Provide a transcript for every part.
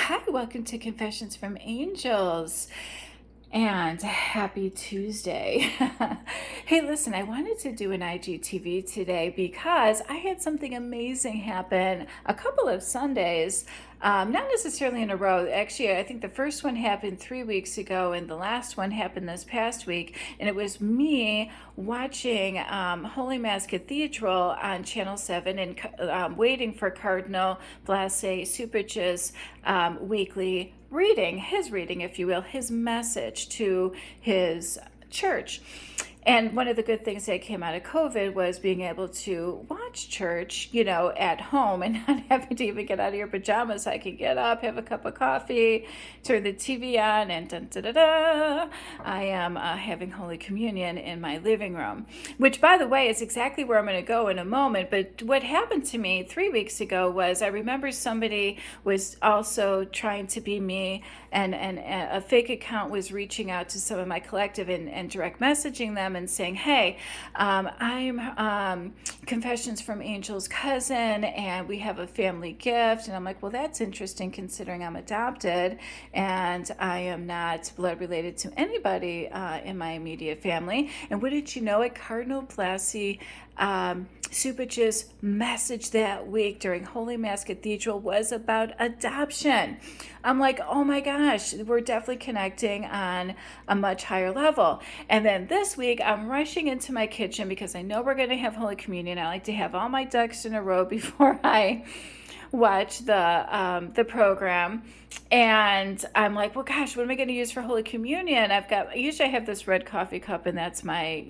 Hi, welcome to Confessions from Angels and happy Tuesday. Hey, listen, I wanted to do an IGTV today because I had something amazing happen a couple of Sundays, not necessarily in a row. Actually, I think the first one happened 3 weeks ago and the last one happened this past week. And it was me watching Holy Mass Cathedral on Channel 7 and waiting for Cardinal Blase Supich's weekly reading, his reading, if you will, his message to his church. And one of the good things that came out of COVID was being able to watch church, at home and not having to even get out of your pajamas. I could get up, have a cup of coffee, turn the TV on, and dun, da, da, da, I am having Holy Communion in my living room, which, by the way, is exactly where I'm going to go in a moment. But what happened to me 3 weeks ago was I remember somebody was also trying to be me, and a fake account was reaching out to some of my collective and direct messaging them and saying, hey, I'm Confessions from Angel's cousin, and we have a family gift. And I'm like, well, that's interesting considering I'm adopted and I am not blood related to anybody in my immediate family. And wouldn't you know it, Cardinal Blasi Supich's message that week during Holy Mass Cathedral was about adoption. I'm like, oh my gosh, we're definitely connecting on a much higher level. And then this week, I'm rushing into my kitchen because I know we're going to have Holy Communion. I like to have all my ducks in a row before I watch the program. And I'm like, well, gosh, what am I going to use for Holy Communion? Usually I have this red coffee cup, and that's my,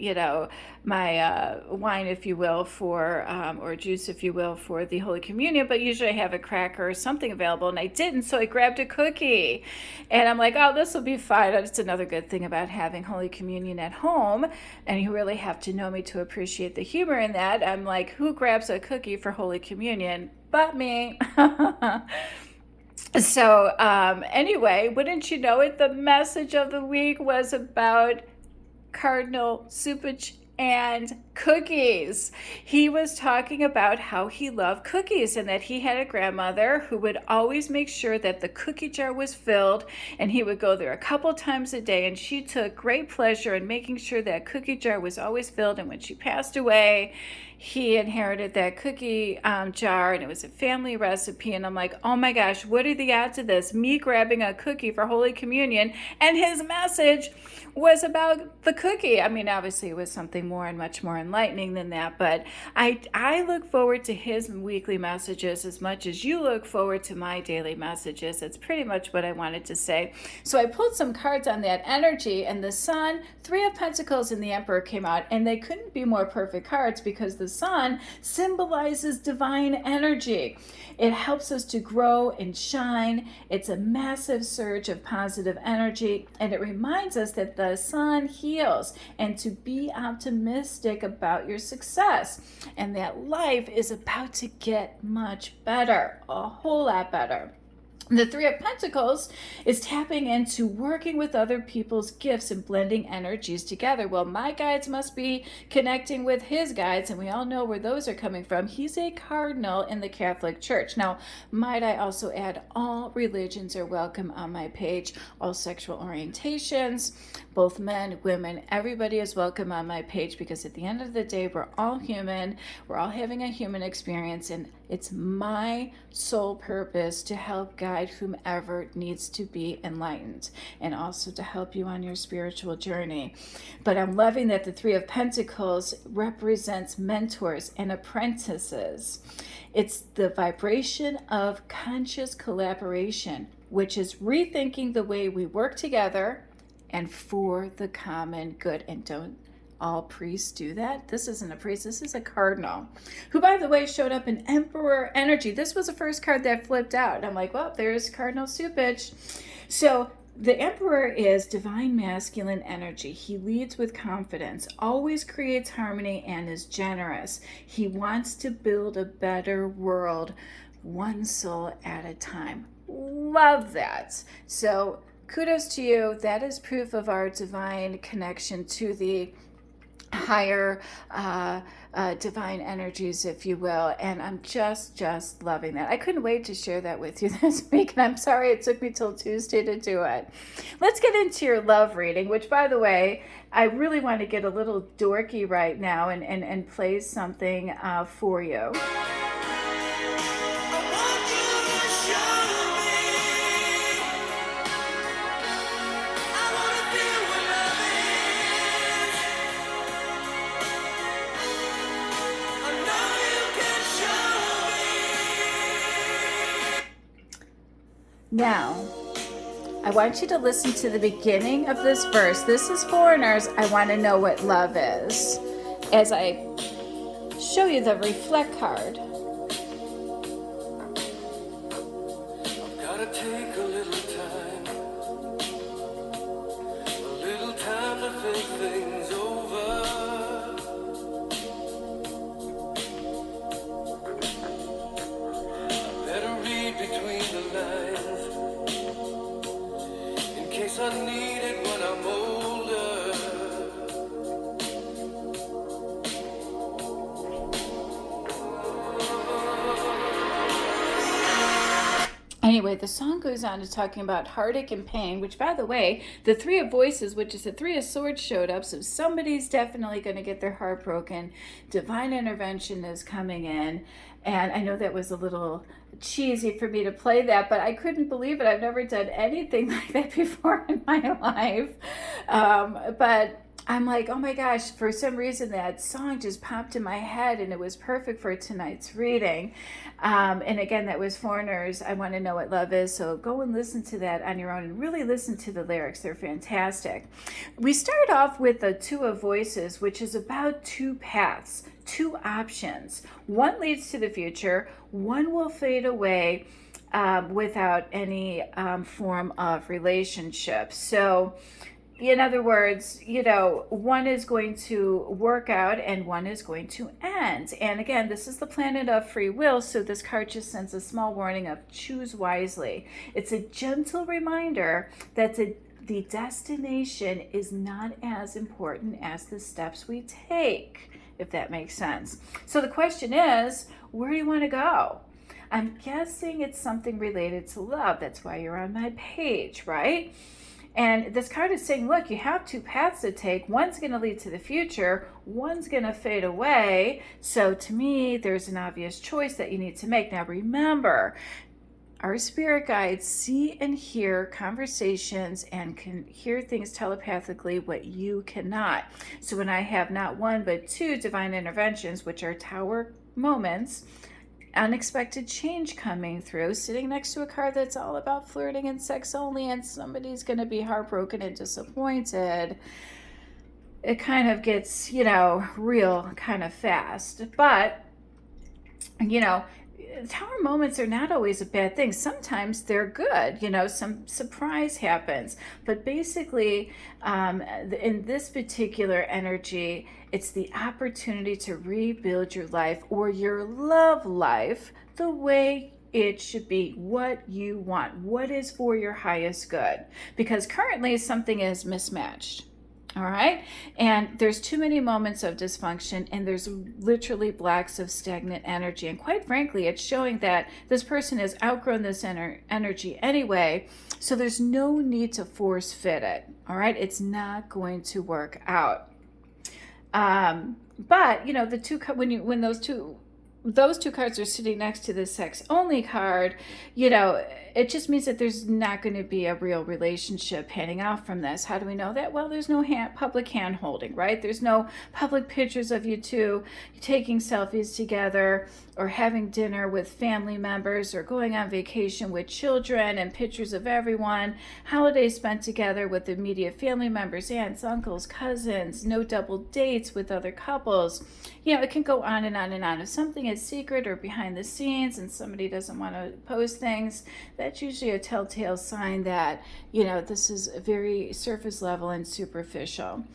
my wine, if you will, for, or juice, if you will, for the Holy Communion. But usually I have a cracker or something available, and I didn't, so I grabbed a cookie. And I'm like, oh, this will be fine. That's another good thing about having Holy Communion at home. And you really have to know me to appreciate the humor in that. I'm like, who grabs a cookie for Holy Communion but me? So anyway, wouldn't you know it, the message of the week was about Cardinal Supich and cookies. He was talking about how he loved cookies and that he had a grandmother who would always make sure that the cookie jar was filled, and he would go there a couple times a day, and she took great pleasure in making sure that cookie jar was always filled. And when she passed away, he inherited that cookie jar, and it was a family recipe. And I'm like, oh my gosh, what are the odds of this? Me grabbing a cookie for Holy Communion, and his message was about the cookie. I mean, obviously it was something more and much more enlightening than that, but I look forward to his weekly messages as much as you look forward to my daily messages. That's pretty much what I wanted to say. So I pulled some cards on that energy, and the Sun, Three of Pentacles, and the Emperor came out, and they couldn't be more perfect cards because the Sun symbolizes divine energy. It helps us to grow and shine. It's a massive surge of positive energy, and it reminds us that the Sun heals and to be optimistic about your success, and that life is about to get much better, a whole lot better. The Three of Pentacles is tapping into working with other people's gifts and blending energies together. Well, my guides must be connecting with his guides, and we all know where those are coming from. He's a cardinal in the Catholic Church. Now, might I also add, all religions are welcome on my page, all sexual orientations, both men, women, everybody is welcome on my page, because at the end of the day, we're all human. We're all having a human experience, and it's my sole purpose to help guide whomever needs to be enlightened, and also to help you on your spiritual journey. But I'm loving that the Three of Pentacles represents mentors and apprentices. It's the vibration of conscious collaboration, which is rethinking the way we work together and for the common good. And don't all priests do that? This isn't a priest, this is a cardinal, who, by the way, showed up in Emperor energy. This was the first card that flipped out. I'm like, well, there's Cardinal Supich. So the Emperor is divine masculine energy. He leads with confidence, always creates harmony, and is generous. He wants to build a better world, one soul at a time. Love that. So kudos to you. That is proof of our divine connection to the higher divine energies, if you will. And I'm just loving that. I couldn't wait to share that with you this week, and I'm sorry it took me till Tuesday to do it. Let's get into your love reading, which, by the way, I really want to get a little dorky right now and play something for you. Now, I want you to listen to the beginning of this verse. This is Foreigners, I Want to Know What Love Is, as I show you the reflect card. I've got to take a little time to think things over. I better read between the lines in case I need it when I'm older. Anyway, the song goes on to talking about heartache and pain, which, by the way, the Three of Voices, which is the Three of Swords, showed up. So somebody's definitely going to get their heart broken. Divine intervention is coming in. And I know that was a little cheesy for me to play that, but I couldn't believe it. I've never done anything like that before in my life. But I'm like, oh my gosh, for some reason that song just popped in my head, and it was perfect for tonight's reading. And again, that was Foreigners, I Want to Know What Love Is. So go and listen to that on your own and really listen to the lyrics. They're fantastic. We start off with the Two of Voices, which is about two paths, two options. One leads to the future, one will fade away without any form of relationship. So, in other words, one is going to work out and one is going to end. And again, this is the planet of free will, so this card just sends a small warning of choose wisely. It's a gentle reminder that the destination is not as important as the steps we take, if that makes sense. So the question is, where do you want to go? I'm guessing it's something related to love. That's why you're on my page, right? And this card is saying, look, you have two paths to take. One's going to lead to the future. One's going to fade away. So to me, there's an obvious choice that you need to make. Now, remember, our spirit guides see and hear conversations and can hear things telepathically, what you cannot. So when I have not one, but two divine interventions, which are tower moments, unexpected change coming through, sitting next to a card that's all about flirting and sex only, and somebody's going to be heartbroken and disappointed, it kind of gets, real kind of fast. But, tower moments are not always a bad thing. Sometimes they're good, some surprise happens. But basically, in this particular energy, it's the opportunity to rebuild your life or your love life the way it should be, what you want, what is for your highest good. Because currently something is mismatched. All right. And there's too many moments of dysfunction, and there's literally blocks of stagnant energy. And quite frankly, it's showing that this person has outgrown this energy anyway. So there's no need to force fit it. All right. It's not going to work out. But the two, when those two cards are sitting next to the sex only card, it just means that there's not going to be a real relationship panning out from this. How do we know that? Well, there's no public hand holding, right? There's no public pictures of you two taking selfies together or having dinner with family members or going on vacation with children and pictures of everyone, holidays spent together with immediate family members, aunts, uncles, cousins, no double dates with other couples. It can go on and on and on. If something is secret or behind the scenes and somebody doesn't want to post things, that's usually a telltale sign that, this is very surface level and superficial.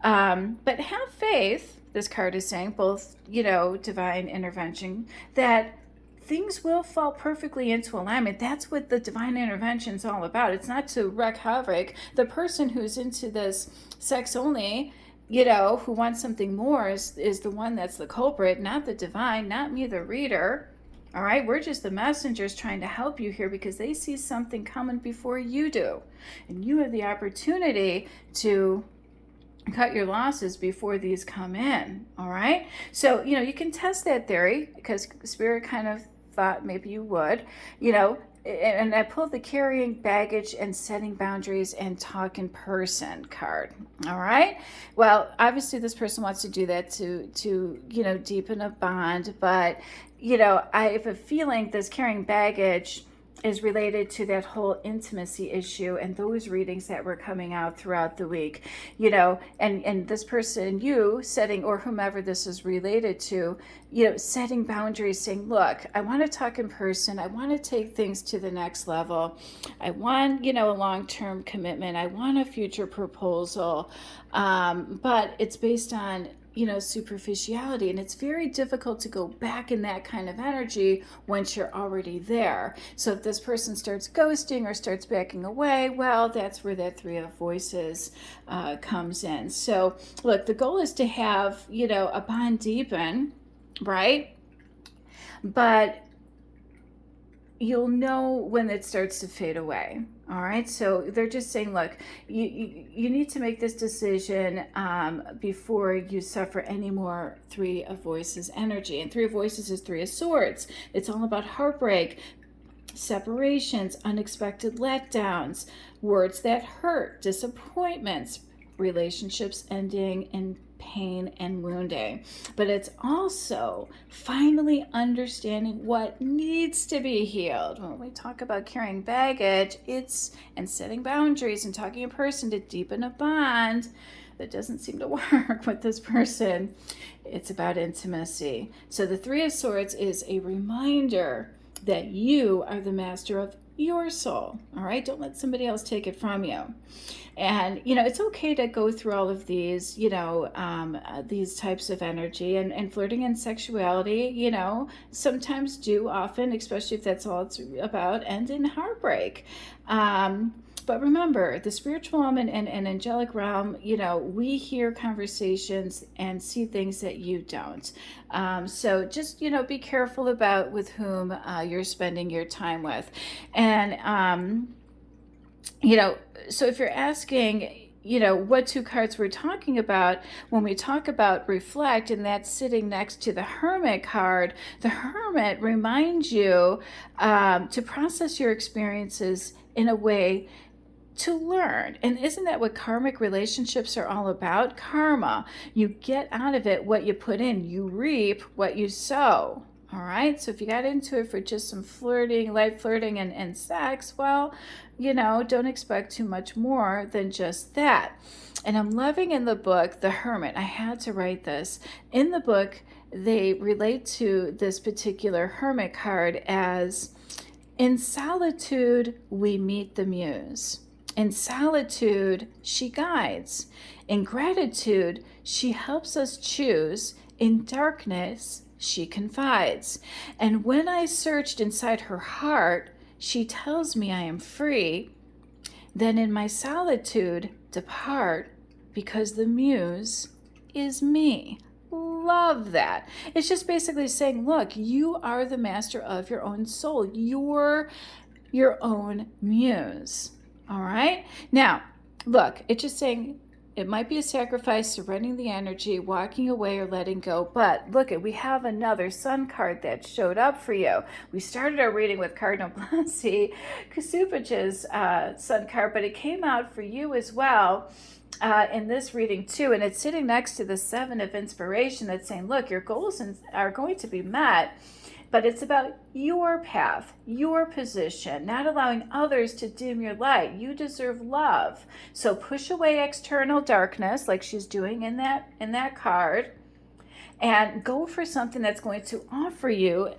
But have faith, this card is saying, both, divine intervention, that things will fall perfectly into alignment. That's what the divine intervention is all about. It's not to wreak havoc. The person who's into this sex only, who wants something more is the one that's the culprit, not the divine, not me, the reader. All right, we're just the messengers trying to help you here because they see something coming before you do. And you have the opportunity to cut your losses before these come in. All right, so you can test that theory because Spirit kind of thought maybe you would. And I pulled the carrying baggage and setting boundaries and talk in person card. All right, well, obviously this person wants to do that to deepen a bond, but I have a feeling this carrying baggage is related to that whole intimacy issue and those readings that were coming out throughout the week, and this person, you setting, or whomever this is related to, setting boundaries, saying, look, I want to talk in person. I want to take things to the next level. I want, a long-term commitment. I want a future proposal. But it's based on superficiality, and it's very difficult to go back in that kind of energy once you're already there. So if this person starts ghosting or starts backing away, well, that's where that Three of Voices comes in. So look, the goal is to have a bond deepen, right? But you'll know when it starts to fade away. All right, so they're just saying, look, you need to make this decision before you suffer any more Three of Voices energy. And Three of Voices is Three of Swords. It's all about heartbreak, separations, unexpected letdowns, words that hurt, disappointments, relationships ending in pain and wounding. But it's also finally understanding what needs to be healed. When we talk about carrying baggage, and setting boundaries and talking in person to deepen a bond that doesn't seem to work with this person. It's about intimacy. So the Three of Swords is a reminder that you are the master of your soul. All right, don't let somebody else take it from you. And it's okay to go through all of these these types of energy, and flirting and sexuality sometimes do, often, especially if that's all it's about, end in heartbreak. But remember, the spiritual realm and angelic realm, we hear conversations and see things that you don't. So just, be careful about with whom you're spending your time with. And, so if you're asking, what two cards we're talking about, when we talk about reflect, and that's sitting next to the Hermit card, the Hermit reminds you to process your experiences in a way to learn. And isn't that what karmic relationships are all about? Karma. You get out of it what you put in. You reap what you sow. All right. So if you got into it for just some flirting, light flirting and sex, well, don't expect too much more than just that. And I'm loving in the book, The Hermit. I had to write this. In the book, they relate to this particular Hermit card as, in solitude, we meet the muse. In solitude, she guides. In gratitude, she helps us choose. In darkness, she confides. And when I searched inside her heart, she tells me I am free. Then in my solitude, depart, because the muse is me. Love that. It's just basically saying, look, you are the master of your own soul. You're your own muse. All right. Now, look, it's just saying it might be a sacrifice, surrendering the energy, walking away, or letting go. But look, we have another Sun card that showed up for you. We started our reading with Cardinal Blasi Kasupic's Sun card, but it came out for you as well in this reading too. And it's sitting next to the Seven of Inspiration that's saying, look, your goals are going to be met. But it's about your path, your position, not allowing others to dim your light. You deserve love. So push away external darkness, like she's doing in that card, and go for something that's going to offer you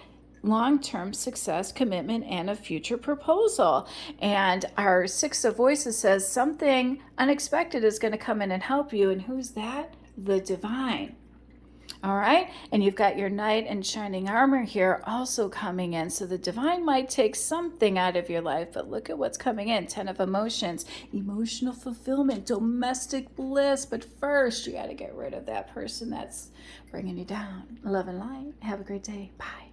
long-term success, commitment, and a future proposal. And our Six of Voices says something unexpected is going to come in and help you. And who's that? The divine. All right, and you've got your knight in shining armor here also coming in. So the divine might take something out of your life, but look at what's coming in. 10 of emotions, emotional fulfillment, domestic bliss. But first, you got to get rid of that person that's bringing you down. Love and light. Have a great day. Bye.